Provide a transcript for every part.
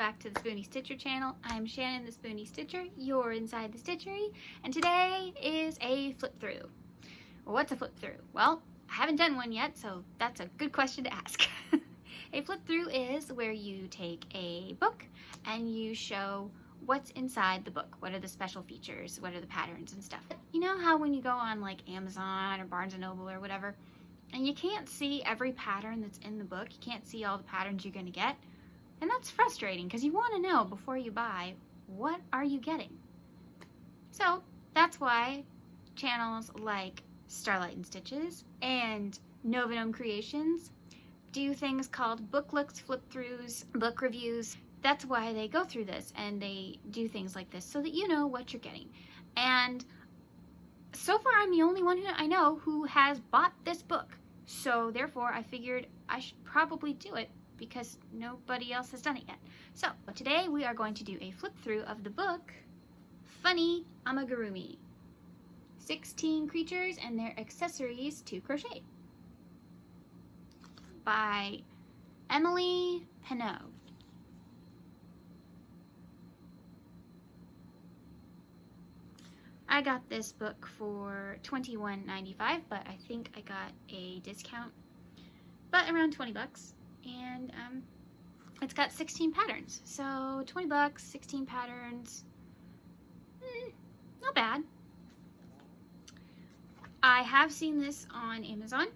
back to the Spoonie Stitcher channel. I'm Shannon, the Spoonie Stitcher. You're inside the stitchery, and today is a flip through. Well, what's a flip through? Well, I haven't done one yet, so that's a good question to ask. A flip through is where you take a book and you show what's inside the book. What are the special features? What are the patterns and stuff? You know how when you go on like Amazon or Barnes & Noble or whatever, and you can't see every pattern that's in the book, you can't see all the patterns you're going to get, and that's frustrating because you want to know before you buy, what are you getting? So that's why channels like Starlight and Stitches and Novenome Creations do things called book looks, flip throughs, book reviews. That's why they go through this and they do things like this so that you know what you're getting. And so far I'm the only one who I know who has bought this book. So therefore I figured I should probably do it because nobody else has done it yet. So today we are going to do a flip through of the book Funny Amigurumi. 16 creatures and their accessories to crochet by Emily Pinault. I got this book for $21.95, but I think I got a discount, but around 20 bucks. And it's got 16 patterns. So 20 bucks, 16 patterns, not bad. I have seen this on Amazon,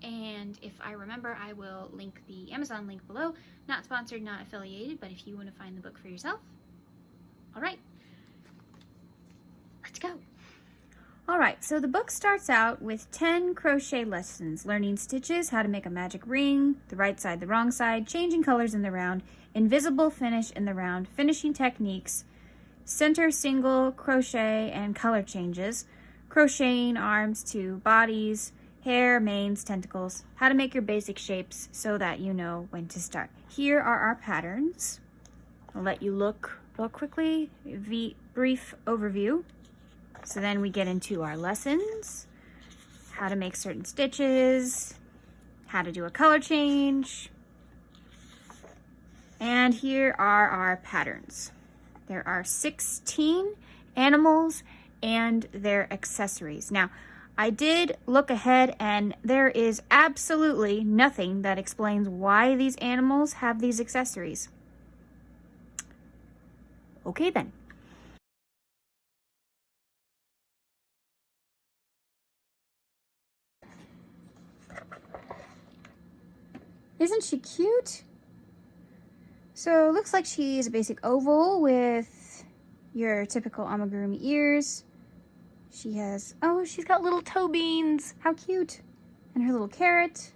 and if I remember, I will link the Amazon link below. Not sponsored, not affiliated, but if you want to find the book for yourself. All right. Let's go. All right, so the book starts out with 10 crochet lessons, learning stitches, how to make a magic ring, the right side, the wrong side, changing colors in the round, invisible finish in the round, finishing techniques, center single crochet and color changes, crocheting arms to bodies, hair, manes, tentacles, how to make your basic shapes so that you know when to start. Here are our patterns. I'll let you look real quickly, brief overview. So then we get into our lessons, how to make certain stitches, how to do a color change, and here are our patterns. There are 16 animals and their accessories. Now, I did look ahead and there is absolutely nothing that explains why these animals have these accessories. Okay then. Isn't she cute? So it looks like she's a basic oval with your typical amigurumi ears. She has, oh, she's got little toe beans. How cute. And her little carrot.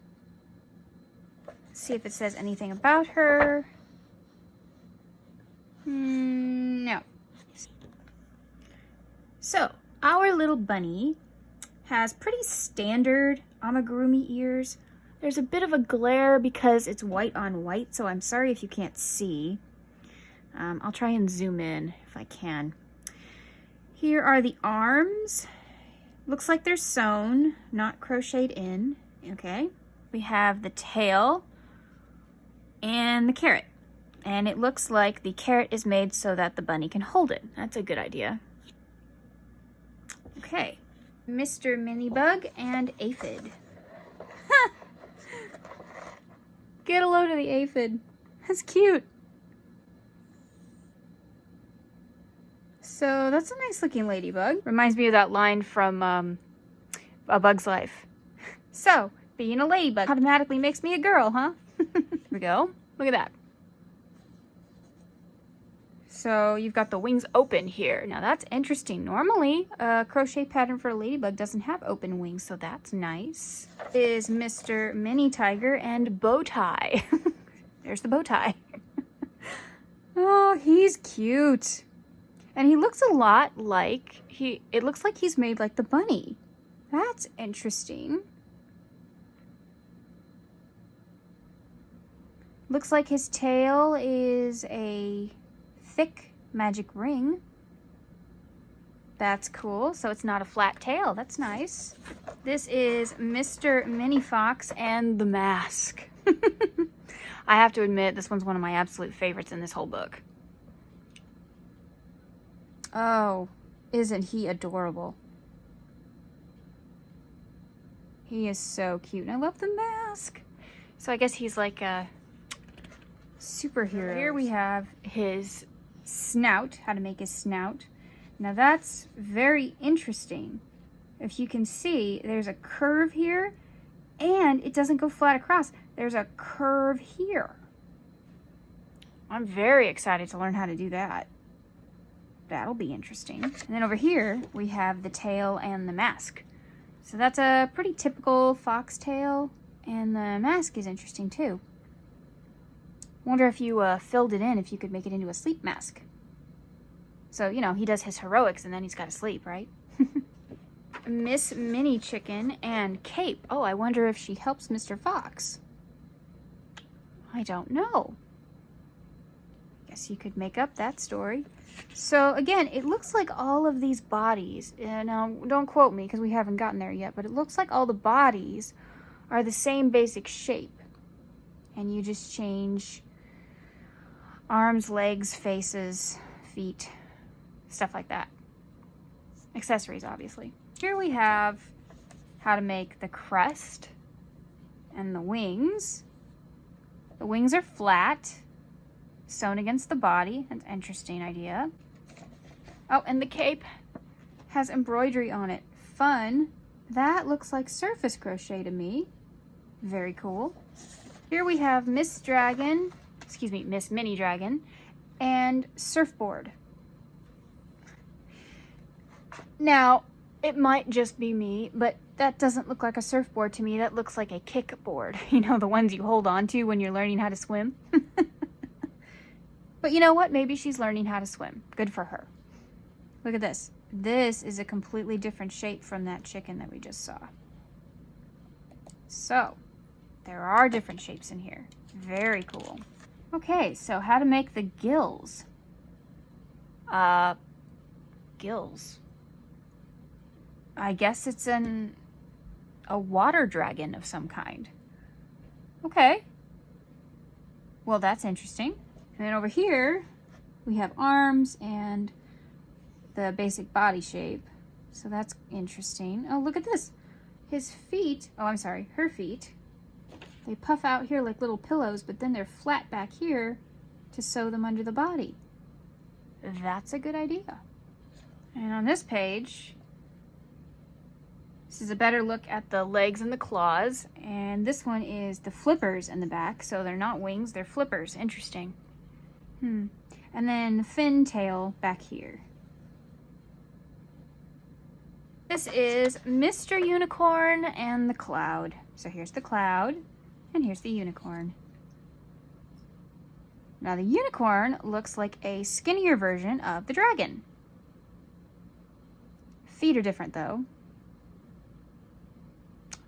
Let's see if it says anything about her. No. So our little bunny has pretty standard amigurumi ears. There's a bit of a glare because it's white on white, so I'm sorry if you can't see. I'll try and zoom in if I can. Here are the arms. Looks like they're sewn, not crocheted in. Okay. We have the tail and the carrot. And it looks like the carrot is made so that the bunny can hold it. That's a good idea. Okay. Mr. Minibug and Aphid. Get a load of the aphid. That's cute. So that's a nice looking ladybug. Reminds me of that line from A Bug's Life. So, being a ladybug automatically makes me a girl, huh? Here we go. Look at that. So you've got the wings open here. Now that's interesting. Normally, a crochet pattern for a ladybug doesn't have open wings, so that's nice. Is Mr. Mini Tiger and bow tie. There's the bow tie. Oh, he's cute. And he looks a lot like, it looks like he's made like the bunny. That's interesting. Looks like his tail is a thick magic ring. That's cool. So it's not a flat tail. That's nice. This is Mr. Mini Fox and the mask. I have to admit, this one's one of my absolute favorites in this whole book. Oh, isn't he adorable? He is so cute. And I love the mask. So I guess he's like a superhero. Here we have his snout, how to make his snout. Now that's very interesting. If you can see, there's a curve here, and it doesn't go flat across. There's a curve here. I'm very excited to learn how to do that. That'll be interesting. And then over here, we have the tail and the mask. So that's a pretty typical fox tail, and the mask is interesting too. Wonder if you filled it in, if you could make it into a sleep mask. So, you know, he does his heroics and then he's got to sleep, right? Miss Minnie Chicken and Cape. Oh, I wonder if she helps Mr. Fox. I don't know. Guess you could make up that story. So again, it looks like all of these bodies, now don't quote me because we haven't gotten there yet, but it looks like all the bodies are the same basic shape. And you just change arms, legs, faces, feet, stuff like that. Accessories, obviously. Here we have how to make the crest and the wings. The wings are flat, sewn against the body. That's an interesting idea. Oh, and the cape has embroidery on it. Fun. That looks like surface crochet to me. Very cool. Here we have Miss Minnie Dragon, and surfboard. Now, it might just be me, but that doesn't look like a surfboard to me. That looks like a kickboard. You know, the ones you hold on to when you're learning how to swim. But you know what? Maybe she's learning how to swim. Good for her. Look at this. This is a completely different shape from that chicken that we just saw. So, there are different shapes in here. Very cool. Okay, so how to make the gills. Gills. I guess it's a water dragon of some kind. Okay. Well, that's interesting. And then over here, we have arms and the basic body shape. So that's interesting. Oh, look at this. His feet, her feet, they puff out here like little pillows, but then they're flat back here to sew them under the body. That's a good idea. And on this page, this is a better look at the legs and the claws. And this one is the flippers in the back. So they're not wings, they're flippers. Interesting. And then the fin tail back here. This is Mr. Unicorn and the cloud. So here's the cloud, and here's the unicorn. Now the unicorn looks like a skinnier version of the dragon. Feet are different though.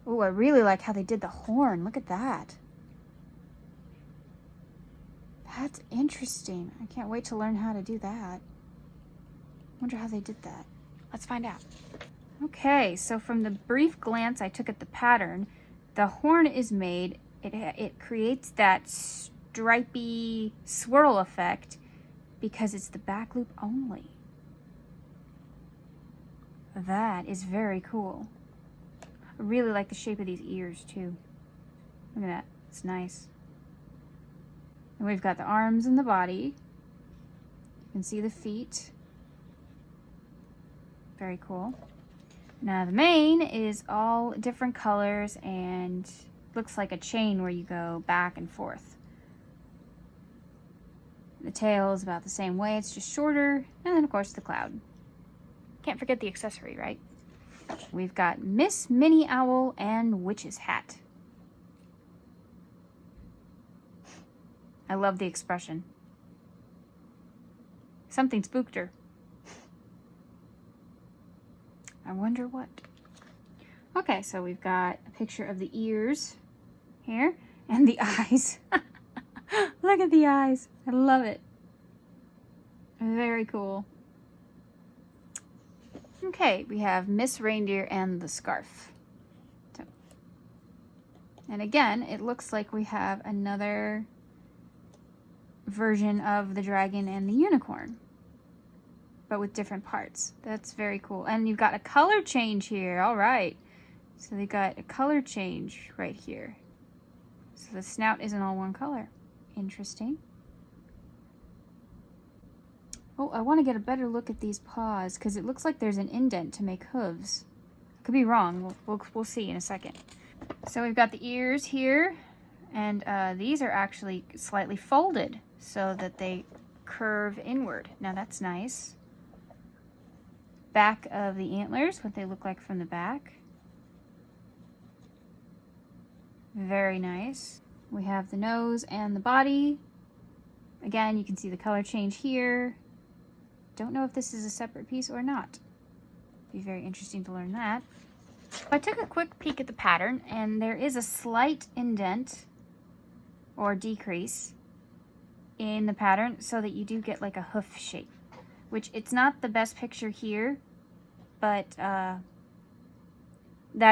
Oh, I really like how they did the horn. Look at that. That's interesting. I can't wait to learn how to do that. Wonder how they did that. Let's find out. Okay, so from the brief glance I took at the pattern, the horn is made, it creates that stripy swirl effect because it's the back loop only. That is very cool. I really like the shape of these ears too. Look at that, it's nice. And we've got the arms and the body. You can see the feet. Very cool. Now the mane is all different colors and looks like a chain where you go back and forth. The tail is about the same way, it's just shorter. And then of course the cloud. Can't forget the accessory, right? We've got Miss Minnie Owl and Witch's Hat. I love the expression. Something spooked her. I wonder what. Okay, so we've got a picture of the ears here and the eyes. Look at the eyes. I love it. Very cool. Okay, we have Miss Reindeer and the scarf. So, and again, it looks like we have another version of the dragon and the unicorn, but with different parts. That's very cool. And you've got a color change here. All right. So they got a color change right here. So the snout isn't all one color. Interesting. Oh, I want to get a better look at these paws because it looks like there's an indent to make hooves. I could be wrong. We'll see in a second. So we've got the ears here, and these are actually slightly folded so that they curve inward. Now that's nice. Back of the antlers, what they look like from the back. Very nice. We have the nose and the body. Again, you can see the color change here. Don't know if this is a separate piece or not. Be very interesting to learn that. I took a quick peek at the pattern, and there is a slight indent or decrease in the pattern so that you do get like a hoof shape, which it's not the best picture here, but that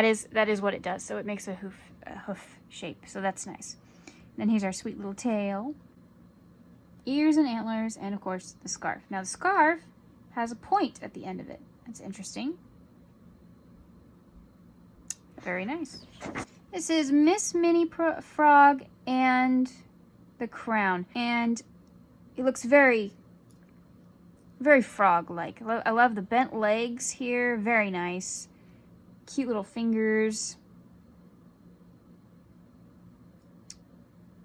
is what it does. So it makes a hoof shape, so that's nice. And then here's our sweet little tail, ears and antlers, and of course the scarf. Now the scarf has a point at the end of it. That's interesting. Very nice. This is Miss Minnie Frog and the crown, and it looks very, very frog-like. I love the bent legs here. Very nice. Cute little fingers.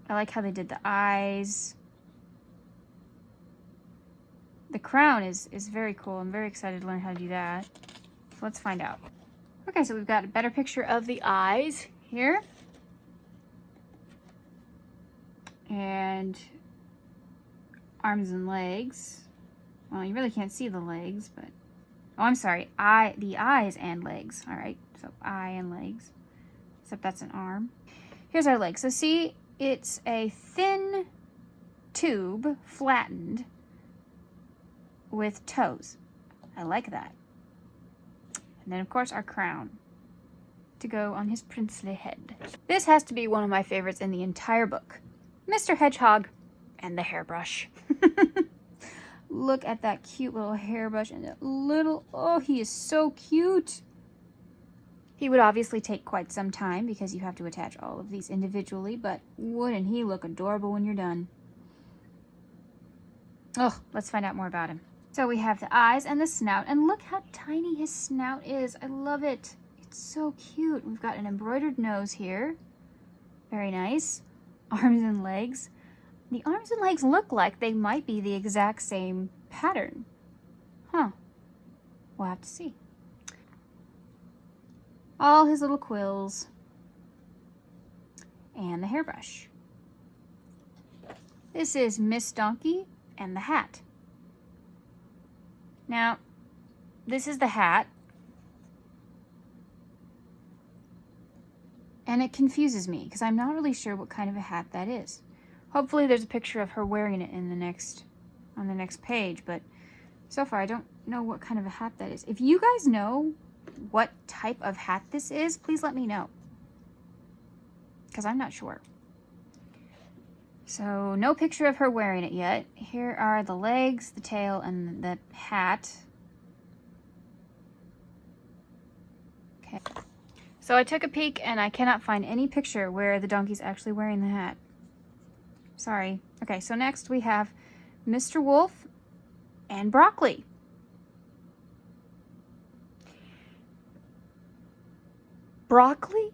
I like how they did the eyes. The crown is very cool. I'm very excited to learn how to do that. So let's find out. Okay, so we've got a better picture of the eyes here. And arms and legs. Well, you really can't see the legs, but... Oh, I'm sorry. The eyes and legs. All right, so eye and legs. Except that's an arm. Here's our legs. So see, it's a thin tube, flattened, with toes. I like that. And then, of course, our crown to go on his princely head. This has to be one of my favorites in the entire book. Mr. Hedgehog and the hairbrush. Look at that cute little hairbrush and that little... Oh, he is so cute. He would obviously take quite some time because you have to attach all of these individually, but wouldn't he look adorable when you're done? Oh, let's find out more about him. So we have the eyes and the snout, and look how tiny his snout is. I love it. It's so cute. We've got an embroidered nose here. Very nice. Arms and legs. The arms and legs look like they might be the exact same pattern. Huh. We'll have to see. All his little quills. And the hairbrush. This is Miss Donkey and the hat. Now, this is the hat. And it confuses me because I'm not really sure what kind of a hat that is. Hopefully there's a picture of her wearing it in on the next page, but so far I don't know what kind of a hat that is. If you guys know what type of hat this is, please let me know, because I'm not sure. So no picture of her wearing it yet. Here are the legs, the tail, and the hat. Okay. So I took a peek and I cannot find any picture where the donkey's actually wearing the hat. Sorry. Okay, so next we have Mr. Wolf and Broccoli. Broccoli?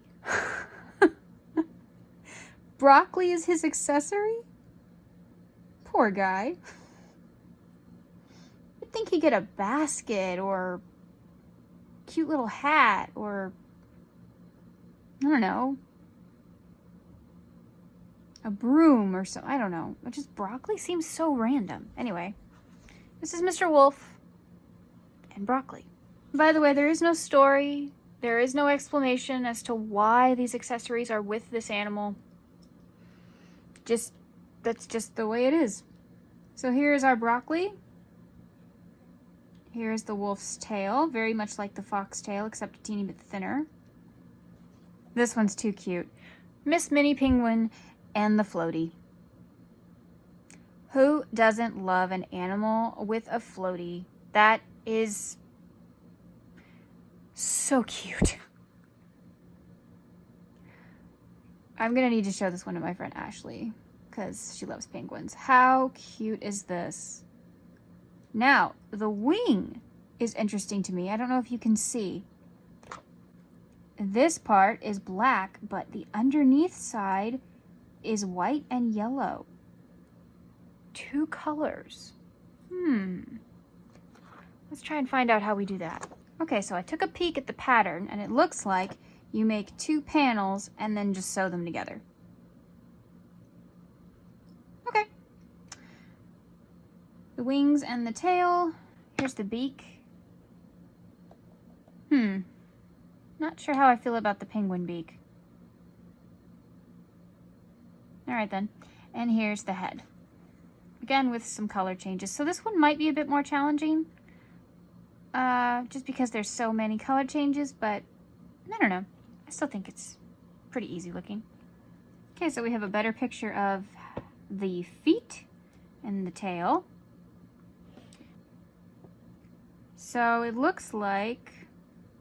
Broccoli is his accessory? Poor guy. You'd think he'd get a basket or cute little hat or, I don't know, a broom or something. I don't know. But just broccoli seems so random. Anyway, this is Mr. Wolf and Broccoli. By the way, there is no story. There is no explanation as to why these accessories are with this animal. That's just the way it is. So here's our broccoli. Here's the wolf's tail, very much like the fox tail, except a teeny bit thinner. This one's too cute. Miss Minnie Penguin and the floaty. Who doesn't love an animal with a floaty? That is so cute. I'm gonna need to show this one to my friend Ashley because she loves penguins. How cute is this? Now, the wing is interesting to me. I don't know if you can see. This part is black, but the underneath side is white and yellow. 2 colors. Let's try and find out how we do that. Okay, so I took a peek at the pattern, and it looks like you make 2 panels and then just sew them together. Okay. The wings and the tail. Here's the beak. Not sure how I feel about the penguin beak. All right then. And here's the head. Again, with some color changes. So this one might be a bit more challenging. Just because there's so many color changes, but I don't know. I still think it's pretty easy looking. Okay, so we have a better picture of the feet and the tail. So it looks like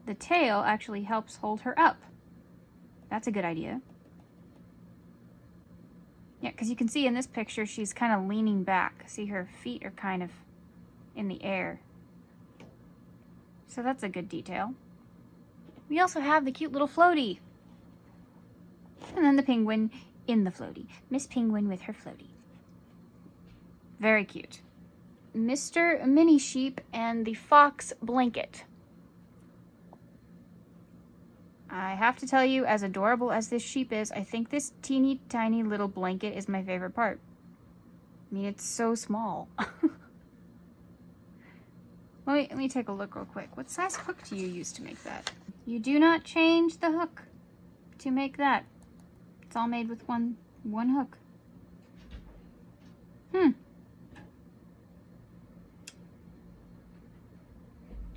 the tail actually helps hold her up. That's a good idea. Yeah, because you can see in this picture she's kind of leaning back. See, her feet are kind of in the air. So that's a good detail. We also have the cute little floaty. And then the penguin in the floaty. Miss Penguin with her floaty. Very cute. Mr. Mini Sheep and the fox blanket. I have to tell you, as adorable as this sheep is, I think this teeny tiny little blanket is my favorite part. I mean, it's so small. Let me take a look real quick. What size hook do you use to make that? You do not change the hook to make that. It's all made with one hook.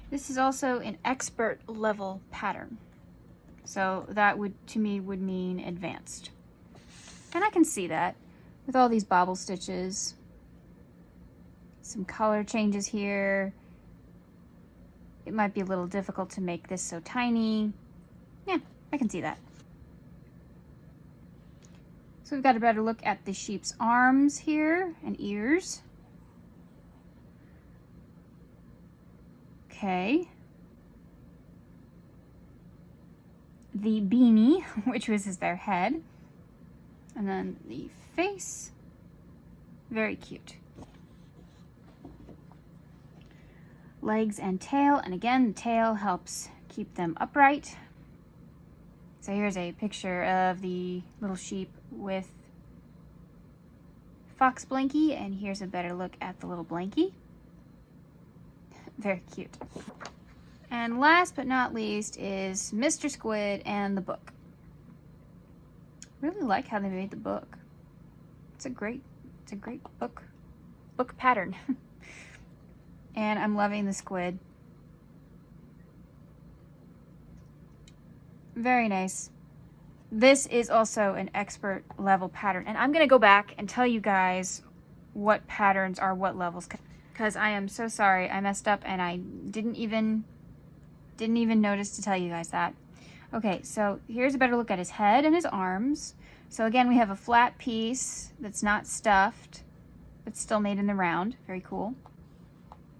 This is also an expert level pattern. So that would, to me, would mean advanced. And I can see that with all these bobble stitches. Some color changes here. It might be a little difficult to make this so tiny. Yeah, I can see that. So we've got a better look at the sheep's arms here and ears. Okay. The beanie, which was their head. And then the face. Very cute. Legs and tail, and again, the tail helps keep them upright. So here's a picture of the little sheep with fox blankie, and here's a better look at the little blankie. Very cute. And last but not least is Mr. Squid and the book. Really like how they made the book. It's a great book pattern. And I'm loving the squid. Very nice. This is also an expert level pattern. And I'm going to go back and tell you guys what patterns are what levels. Because I am so sorry. I messed up and I didn't even notice to tell you guys that. Okay, so here's a better look at his head and his arms. So again, we have a flat piece that's not stuffed, but still made in the round. Very cool.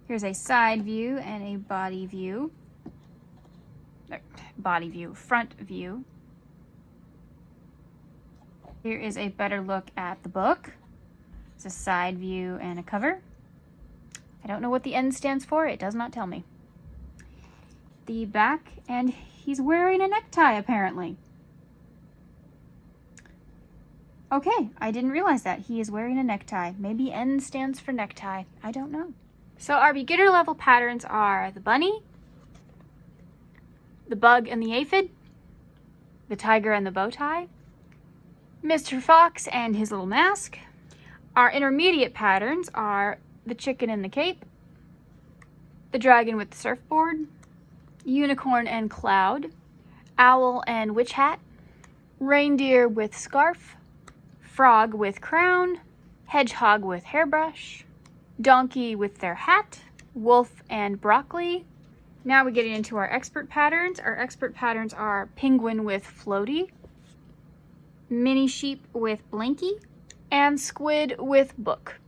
Here's a side view and a body view. Front view. Here is a better look at the book. It's a side view and a cover. I don't know what the N stands for. It does not tell me. The back, and he's wearing a necktie apparently. Okay, I didn't realize that. He is wearing a necktie. Maybe N stands for necktie. I don't know. So our beginner level patterns are the bunny, the bug and the aphid, the tiger and the bow tie, Mr. Fox and his little mask. Our intermediate patterns are the chicken and the cape, the dragon with the surfboard, unicorn and cloud, owl and witch hat, reindeer with scarf, frog with crown, Hedgehog with hairbrush, Donkey with their hat, Wolf and broccoli. Now we're getting into our expert patterns. Our expert patterns are Penguin with floaty, Mini Sheep with blankie, and Squid with book.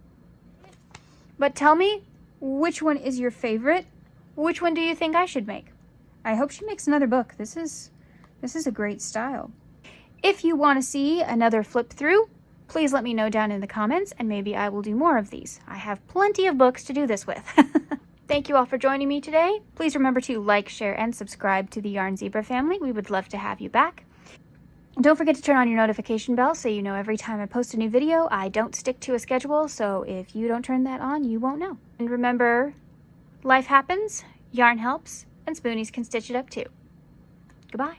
But tell me, which one is your favorite? Which one do you think I should make? I hope she makes another book. This is a great style. If you want to see another flip through, please let me know down in the comments and maybe I will do more of these. I have plenty of books to do this with. Thank you all for joining me today. Please remember to like, share, and subscribe to the Yarn Zebra family. We would love to have you back. Don't forget to turn on your notification bell so you know every time I post a new video. I don't stick to a schedule, so if you don't turn that on, you won't know. And remember, life happens, yarn helps, and spoonies can stitch it up too. Goodbye.